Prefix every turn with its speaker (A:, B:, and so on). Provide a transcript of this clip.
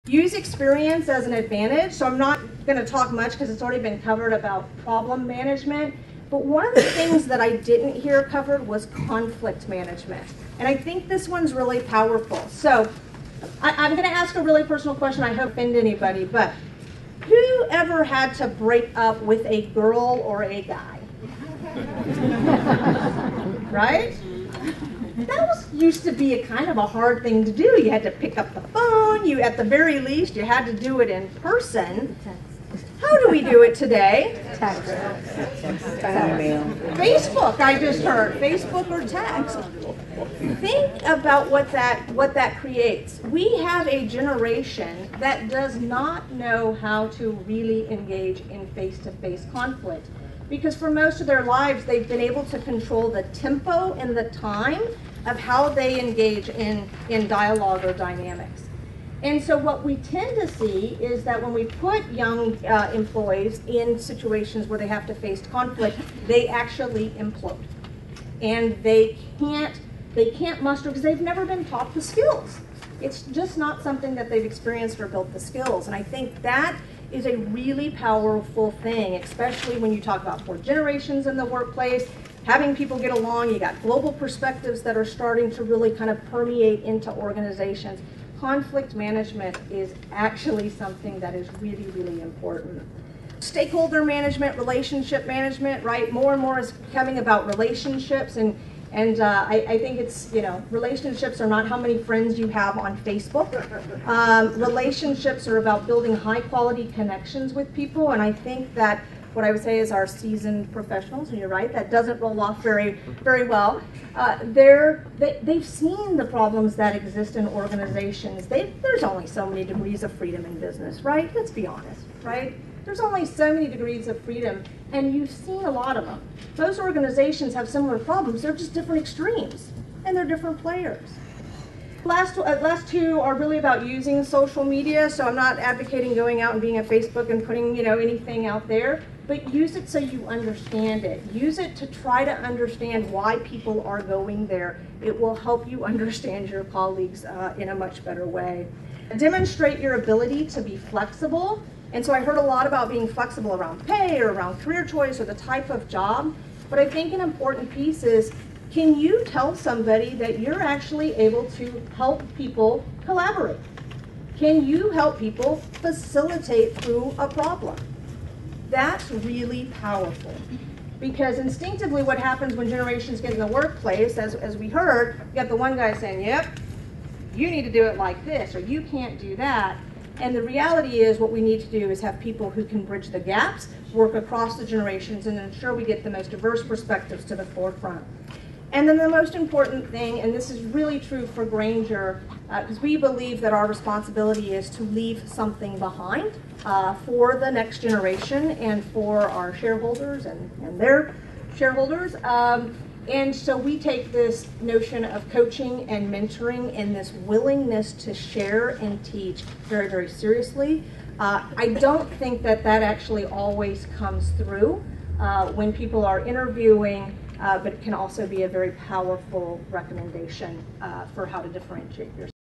A: Use experience as an advantage. So I'm not going to talk much because it's already been covered about problem management. But one of the things that I didn't hear covered was conflict management. And I think this one's really powerful. So I'm going to ask a really personal question. I hope offend anybody. But who ever had to break up with a girl or a guy? Right? That used to be a kind of a hard thing to do. You had to pick up the phone. You, at the very least, you had to do it in person. How do we do it today?
B: Text.
A: Facebook, I just heard. Facebook or text. Think about what that creates. We have a generation that does not know how to really engage in face-to-face conflict, because for most of their lives they've been able to control the tempo and the time of how they engage in dialogue or dynamics. And so what we tend to see is that when we put young employees in situations where they have to face conflict, they actually implode. And they can't muster because they've never been taught the skills. It's just not something that they've experienced or built the skills. And I think that is a really powerful thing, especially when you talk about 4 generations in the workplace, having people get along. You got global perspectives that are starting to really kind of permeate into organizations. Conflict management is actually something that is really, really important. Stakeholder management, relationship management, right? More and more is becoming about relationships, and I think it's, relationships are not how many friends you have on Facebook. Relationships are about building high quality connections with people, and I think that what I would say is our seasoned professionals, and you're right, that doesn't roll off very, very well. They've seen the problems that exist in organizations. There's only so many degrees of freedom in business, right? Let's be honest, right? There's only so many degrees of freedom, and you've seen a lot of them. Most organizations have similar problems. They're just different extremes, and they're different players. Last 2 are really about using social media, so I'm not advocating going out and being at Facebook and putting anything out there, but use it so you understand it. Use it to try to understand why people are going there. It will help you understand your colleagues in a much better way. Demonstrate your ability to be flexible. And so I heard a lot about being flexible around pay or around career choice or the type of job, but I think an important piece is, can you tell somebody that you're actually able to help people collaborate? Can you help people facilitate through a problem? That's really powerful, because instinctively what happens when generations get in the workplace, as we heard, you got the one guy saying, yep, you need to do it like this, or you can't do that. And the reality is what we need to do is have people who can bridge the gaps, work across the generations, and ensure we get the most diverse perspectives to the forefront. And then the most important thing, and this is really true for Grainger, because we believe that our responsibility is to leave something behind for the next generation and for our shareholders and their shareholders. And so we take this notion of coaching and mentoring and this willingness to share and teach very, very seriously. I don't think that actually always comes through when people are interviewing, but it can also be a very powerful recommendation for how to differentiate yourself.